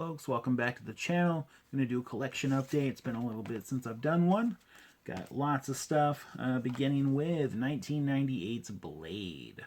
folks, welcome back to the channel. I'm going to do a collection update. It's been a little bit since I've done one. Got lots of stuff, beginning with 1998's Blade.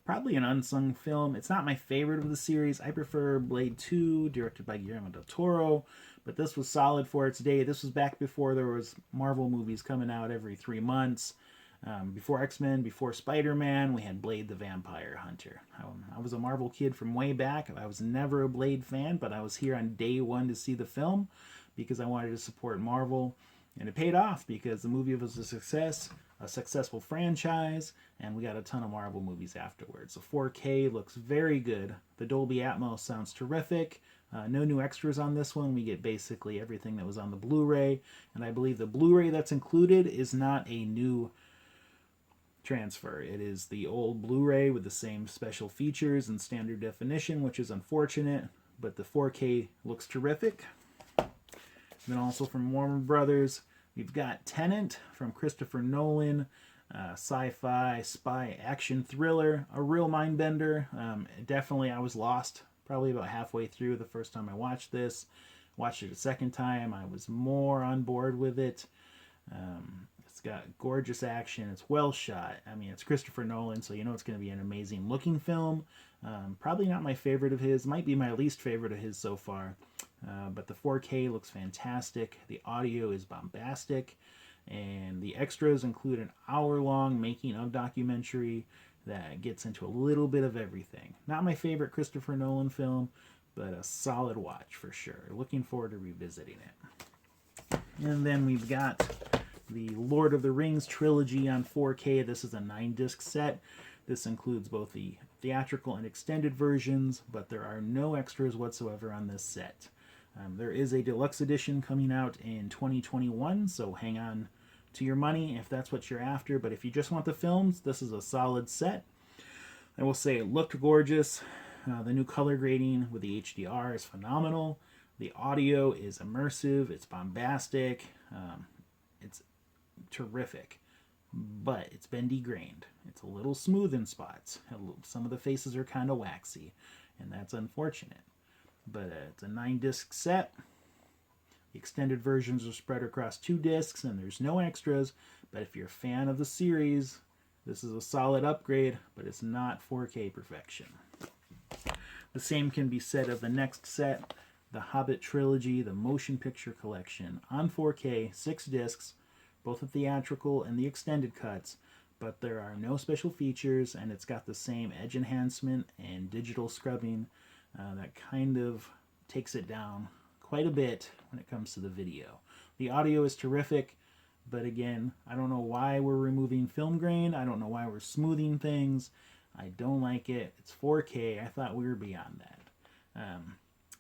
Probably an unsung film. It's not my favorite of the series. I prefer Blade 2, directed by Guillermo del Toro, but this was solid for its day. This was back before there was Marvel movies coming out every 3 months. Before X-Men, before Spider-Man, we had Blade the Vampire Hunter. I was a Marvel kid from way back. I was never a Blade fan, but I was here on day one to see the film because I wanted to support Marvel. And it paid off because the movie was a success, a successful franchise, and we got a ton of Marvel movies afterwards. The 4K looks very good. The Dolby Atmos sounds terrific. No new extras on this one. We get basically everything that was on the Blu-ray. And I believe the Blu-ray that's included is not a new transfer. It is the old Blu-ray with the same special features and standard definition, which is unfortunate, but the 4K looks terrific. And then also from Warner Brothers, we've got Tenet from Christopher Nolan, sci-fi, spy, action thriller, a real mind bender. Definitely I was lost probably about halfway through the first time I watched this. Watched it a second time, I was more on board with it. It's got gorgeous action. It's well shot. I mean, it's Christopher Nolan, so you know it's going to be an amazing looking film. Probably not my favorite of his. Might be my least favorite of his so far. But the 4K looks fantastic. The audio is bombastic. And the extras include an hour-long making of documentary that gets into a little bit of everything. Not my favorite Christopher Nolan film, but a solid watch for sure. Looking forward to revisiting it. And then we've got the Lord of the Rings trilogy on 4K. This is a 9-disc set. This includes both the theatrical and extended versions, but there are no extras whatsoever on this set. There is a deluxe edition coming out in 2021, so hang on to your money if that's what you're after. But if you just want the films, this is a solid set. I will say it looked gorgeous. The new color grading with the HDR is phenomenal. The audio is immersive. It's bombastic. It's terrific, but it's been degrained. It's a little smooth in spots. Some of the faces are kind of waxy, and that's unfortunate. But it's a 9-disc set. The extended versions are spread across 2 discs, and there's no extras. But if you're a fan of the series, this is a solid upgrade, but it's not 4K perfection. The same can be said of the next set, the Hobbit Trilogy, the Motion Picture Collection, on 4K, 6 discs, both the theatrical and the extended cuts, but there are no special features, and it's got the same edge enhancement and digital scrubbing that kind of takes it down quite a bit when it comes to the video. The audio is terrific, but again, I don't know why we're removing film grain. I don't know why we're smoothing things. I don't like it. It's 4K. I thought we were beyond that.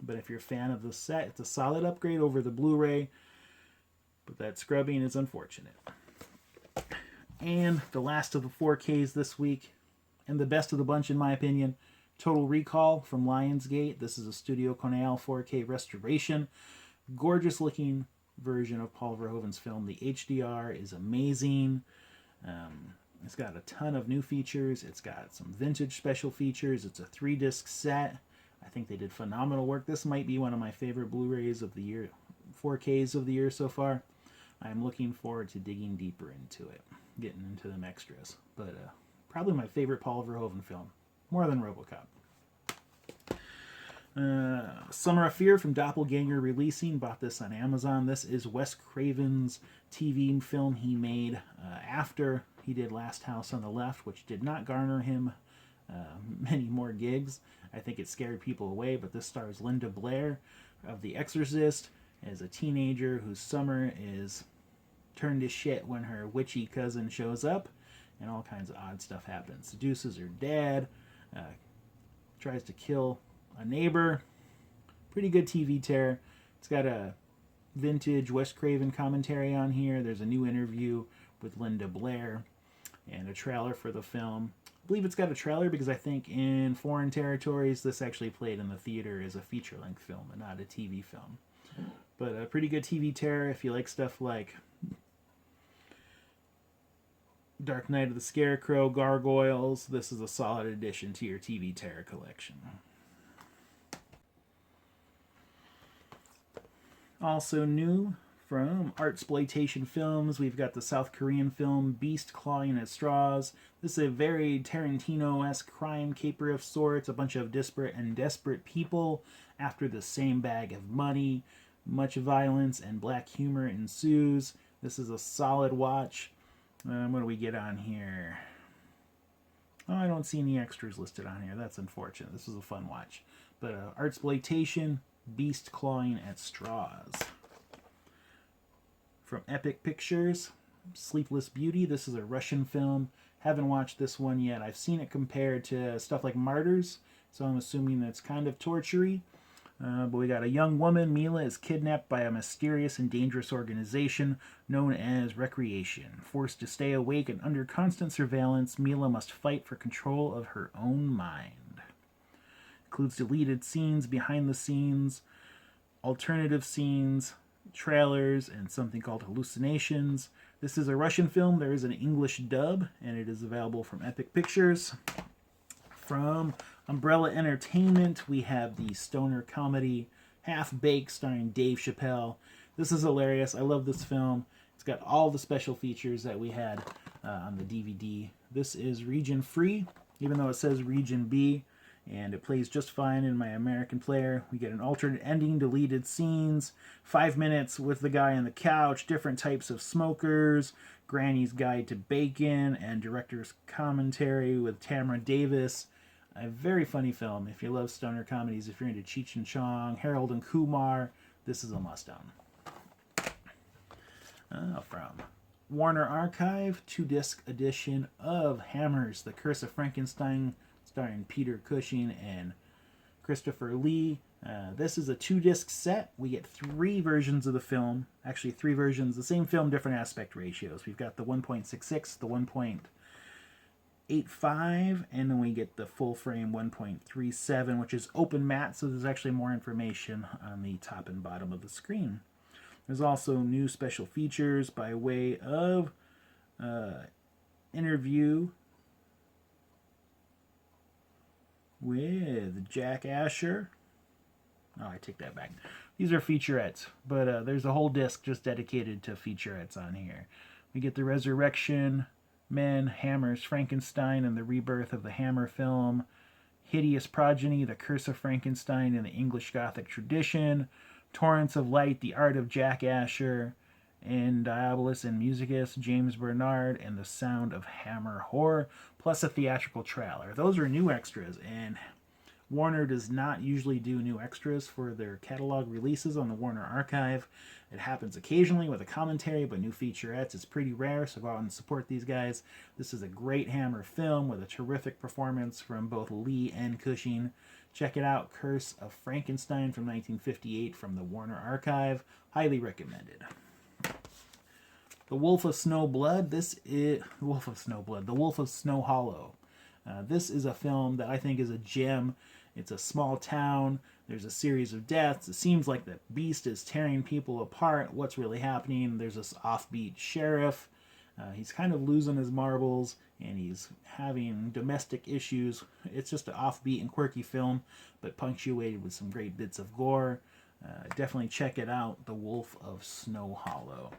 But if you're a fan of the set, it's a solid upgrade over the Blu-ray. But that scrubbing is unfortunate. And the last of the 4Ks this week, and the best of the bunch in my opinion, Total Recall from Lionsgate. This is a Studio Cornell 4K restoration. Gorgeous looking version of Paul Verhoeven's film. The HDR is amazing. It's got a ton of new features. It's got some vintage special features. It's a 3-disc set. I think they did phenomenal work. This might be one of my favorite Blu-rays of the year, 4Ks of the year so far. I'm looking forward to digging deeper into it, getting into them extras. But probably my favorite Paul Verhoeven film, more than RoboCop. Summer of Fear from Doppelganger Releasing. Bought this on Amazon. This is Wes Craven's TV film he made after he did Last House on the Left, which did not garner him many more gigs. I think it scared people away, but this stars Linda Blair of The Exorcist as a teenager whose summer is turned to shit when her witchy cousin shows up, and all kinds of odd stuff happens. Seduces her dad, tries to kill a neighbor. Pretty good TV tear. It's got a vintage Wes Craven commentary on here. There's a new interview with Linda Blair and a trailer for the film. I believe it's got a trailer because I think in foreign territories this actually played in the theater as a feature-length film and not a TV film. But a pretty good TV tear if you like stuff like Dark Knight of the Scarecrow, Gargoyles. This is a solid addition to your TV terror collection. Also new from Artsploitation Films, we've got the South Korean film Beast Clawing at Straws. This is a very Tarantino-esque crime caper of sorts, a bunch of disparate and desperate people after the same bag of money. Much violence and black humor ensues. This is a solid watch. What do we get on here? Oh, I don't see any extras listed on here. That's unfortunate. This is a fun watch. But Artsploitation, Beast Clawing at Straws. From Epic Pictures, Sleepless Beauty. This is a Russian film. Haven't watched this one yet. I've seen it compared to stuff like Martyrs, so I'm assuming it's kind of torture-y. But we got a young woman, Mila, is kidnapped by a mysterious and dangerous organization known as Recreation. Forced to stay awake and under constant surveillance, Mila must fight for control of her own mind. Includes deleted scenes, behind the scenes, alternative scenes, trailers, and something called hallucinations. This is a Russian film. There is an English dub, and it is available from Epic Pictures. From Umbrella Entertainment, we have the stoner comedy Half Baked starring Dave Chappelle. This is hilarious. I love this film. It's got all the special features that we had on the DVD. This is region free, even though it says region B, and it plays just fine in my American player. We get an alternate ending, deleted scenes, 5 minutes with the guy on the couch, different types of smokers, Granny's Guide to Bacon, and director's commentary with Tamara Davis. A very funny film. If you love stoner comedies, if you're into Cheech and Chong, Harold and Kumar, this is a must-own. From Warner Archive, 2-disc edition of Hammers, The Curse of Frankenstein, starring Peter Cushing and Christopher Lee. This is a 2-disc set. We get 3 versions of the film. Actually, 3 versions. The same film, different aspect ratios. We've got the 1.66, the 1.85, and then we get the full frame 1.37, which is open matte, so there's actually more information on the top and bottom of the screen. There's also new special features by way of interview with Jack Asher. Oh, I take that back. These are featurettes, but there's a whole disc just dedicated to featurettes on here. We get the Resurrection, Men, Hammers, Frankenstein, and the rebirth of the Hammer film, Hideous Progeny, The Curse of Frankenstein in the English Gothic tradition, Torrents of Light, The Art of Jack Asher, and Diabolus and Musicus, James Bernard, and The Sound of Hammer Horror, plus a theatrical trailer. Those are new extras, and Warner does not usually do new extras for their catalog releases on the Warner Archive. It happens occasionally with a commentary, but new featurettes is pretty rare, so go out and support these guys. This is a great Hammer film with a terrific performance from both Lee and Cushing. Check it out, Curse of Frankenstein from 1958 from the Warner Archive. Highly recommended. The Wolf of Snow Blood. This is The Wolf of Snow Blood. The Wolf of Snow Hollow. This is a film that I think is a gem. It's a small town. There's a series of deaths. It seems like the beast is tearing people apart. What's really happening? There's this offbeat sheriff. He's kind of losing his marbles, and he's having domestic issues. It's just an offbeat and quirky film, but punctuated with some great bits of gore. Definitely check it out, The Wolf of Snow Hollow.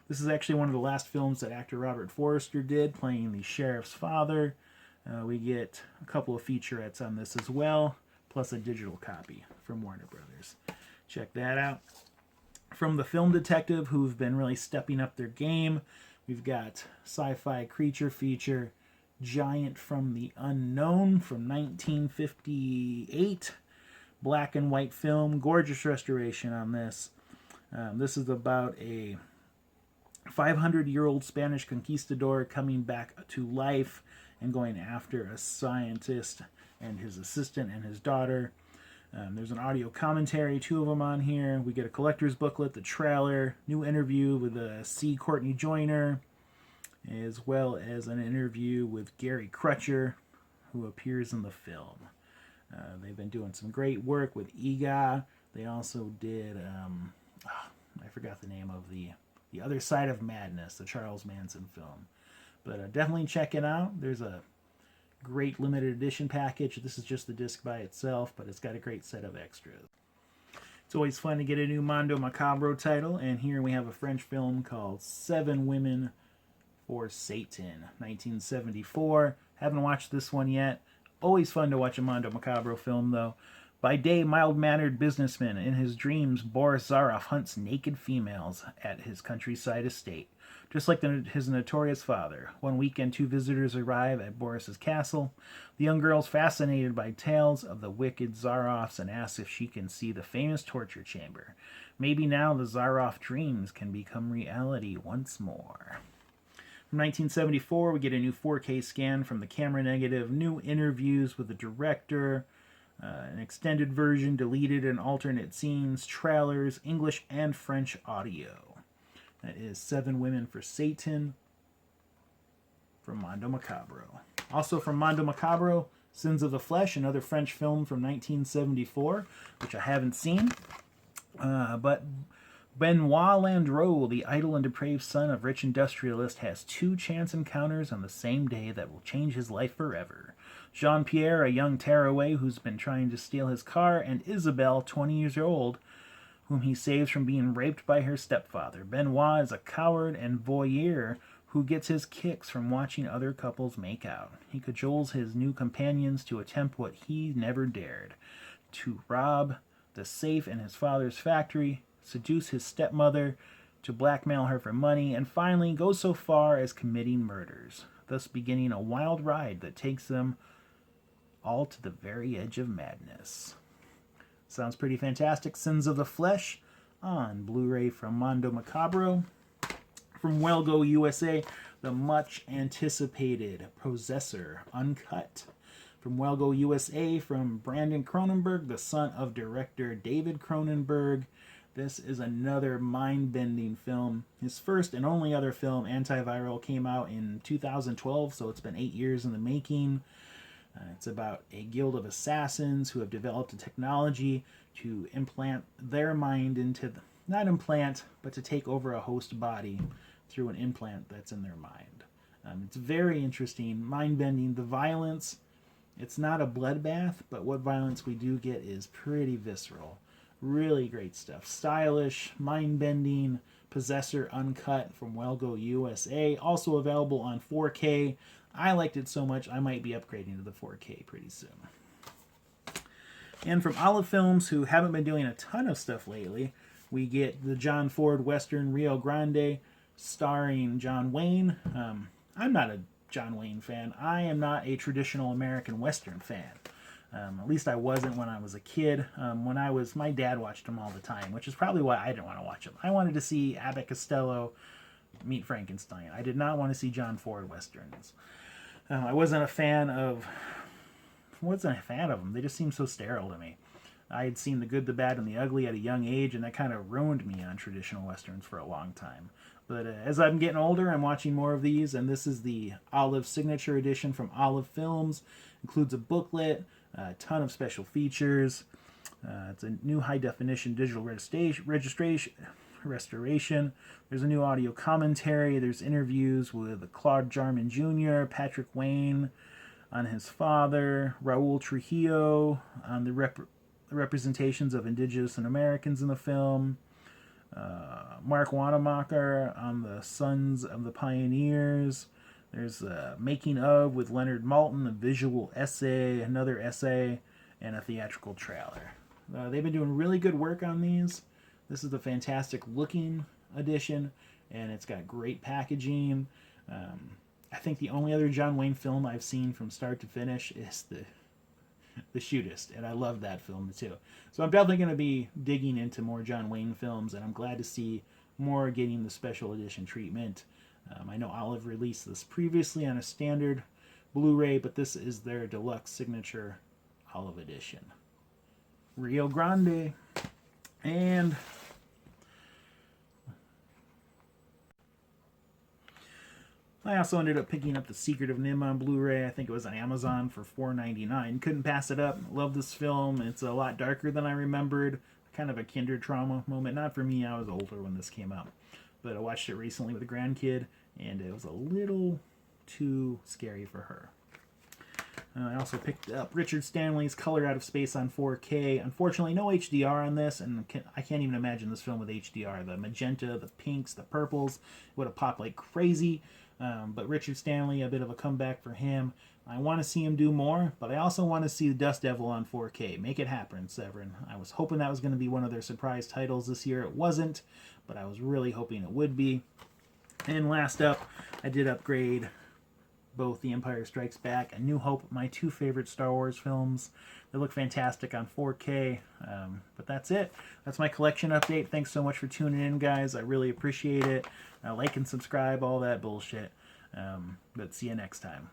This is actually one of the last films that actor Robert Forster did, playing the sheriff's father. We get a couple of featurettes on this as well, plus a digital copy from Warner Brothers. Check that out. From The Film Detective, who've been really stepping up their game, we've got sci-fi creature feature Giant from the Unknown from 1958. Black and white film, gorgeous restoration on this. This is about a 500-year-old Spanish conquistador coming back to life and going after a scientist and his assistant and his daughter. There's an audio commentary, 2 of them on here. We get a collector's booklet, the trailer, new interview with C. Courtney Joyner, as well as an interview with Gary Crutcher, who appears in the film. They've been doing some great work with EGA. They also did, I forgot the name of the Other Side of Madness, the Charles Manson film. But definitely check it out. There's a great limited edition package. This is just the disc by itself, but it's got a great set of extras. It's always fun to get a new Mondo Macabro title, and here we have a French film called Seven Women for Satan, 1974. Haven't watched this one yet. Always fun to watch a Mondo Macabro film, though. By day, mild-mannered businessman. In his dreams, Boris Zaroff hunts naked females at his countryside estate. Just like his notorious father. One weekend, two visitors arrive at Boris's castle. The young girl's fascinated by tales of the wicked Zaroffs and asks if she can see the famous torture chamber. Maybe now the Zaroff dreams can become reality once more. From 1974, we get a new 4K scan from the camera negative, new interviews with the director, an extended version, deleted and alternate scenes, trailers, English and French audio. That is Seven Women for Satan from Mondo Macabro. Also from Mondo Macabro, Sins of the Flesh, another French film from 1974, which I haven't seen. But Benoit Landreau, the idle and depraved son of rich industrialist, has two chance encounters on the same day that will change his life forever. Jean-Pierre, a young tearaway who's been trying to steal his car, and Isabelle, 20 years old, whom he saves from being raped by her stepfather. Benoit is a coward and voyeur who gets his kicks from watching other couples make out. He cajoles his new companions to attempt what he never dared, to rob the safe in his father's factory, seduce his stepmother, to blackmail her for money, and finally go so far as committing murders, thus beginning a wild ride that takes them all to the very edge of madness. Sounds pretty fantastic. Sins of the Flesh on Blu-ray from Mondo Macabro. From Well-Go USA, the much-anticipated Possessor Uncut. From Well-Go USA, from Brandon Cronenberg, the son of director David Cronenberg. This is another mind-bending film. His first and only other film, Antiviral, came out in 2012, so it's been 8 years in the making. It's about a guild of assassins who have developed a technology to implant their mind into, not implant, but to take over a host body through an implant that's in their mind. It's very interesting, mind-bending. The violence, it's not a bloodbath, but what violence we do get is pretty visceral. Really great stuff. Stylish, mind-bending, Possessor Uncut from Well-Go USA. Also available on 4K. I liked it so much, I might be upgrading to the 4K pretty soon. And from Olive Films, who haven't been doing a ton of stuff lately, we get the John Ford Western Rio Grande, starring John Wayne. I'm not a John Wayne fan. I am not a traditional American Western fan. At least I wasn't when I was a kid. My dad watched them all the time, which is probably why I didn't want to watch them. I wanted to see Abbott Costello meet Frankenstein. I did not want to see John Ford Westerns. I wasn't a fan of them. They just seemed so sterile to me. I had seen The Good, the Bad, and the Ugly at a young age, and that kind of ruined me on traditional Westerns for a long time. But as I'm getting older, I'm watching more of these, and this is the Olive Signature Edition from Olive Films. Includes a booklet, a ton of special features. It's a new high-definition digital restoration. There's a new audio commentary. There's interviews with Claude Jarman Jr., Patrick Wayne on his father, Raul Trujillo on the representations of Indigenous and Americans in the film, Mark Wanamaker on the Sons of the Pioneers. There's a making of with Leonard Maltin, a visual essay, another essay, and a theatrical trailer. They've been doing really good work on these. This is the fantastic looking edition, and it's got great packaging. I think the only other John Wayne film I've seen from start to finish is the Shootist, and I love that film too. So I'm definitely going to be digging into more John Wayne films, and I'm glad to see more getting the special edition treatment. I know Olive released this previously on a standard Blu-ray, but this is their deluxe signature Olive edition. Rio Grande. And I also ended up picking up The Secret of Nim on Blu-ray. I think it was on Amazon for $4.99. Couldn't pass it up. Love this film. It's a lot darker than I remembered. Kind of a kinder trauma moment. Not for me. I was older when this came out. But I watched it recently with a grandkid, and it was a little too scary for her. I also picked up Richard Stanley's Color Out of Space on 4K. Unfortunately, no HDR on this, and I can't even imagine this film with HDR. The magenta, the pinks, the purples would have popped like crazy. But Richard Stanley, a bit of a comeback for him. I want to see him do more, but I also want to see Dust Devil on 4K. Make it happen, Severin. I was hoping that was going to be one of their surprise titles this year. It wasn't, but I was really hoping it would be. And last up, I did upgrade both The Empire Strikes Back and New Hope, my two favorite Star Wars films. They look fantastic on 4K, but that's it. That's my collection update. Thanks so much for tuning in, guys. I really appreciate it. Like and subscribe, all that bullshit. But see you next time.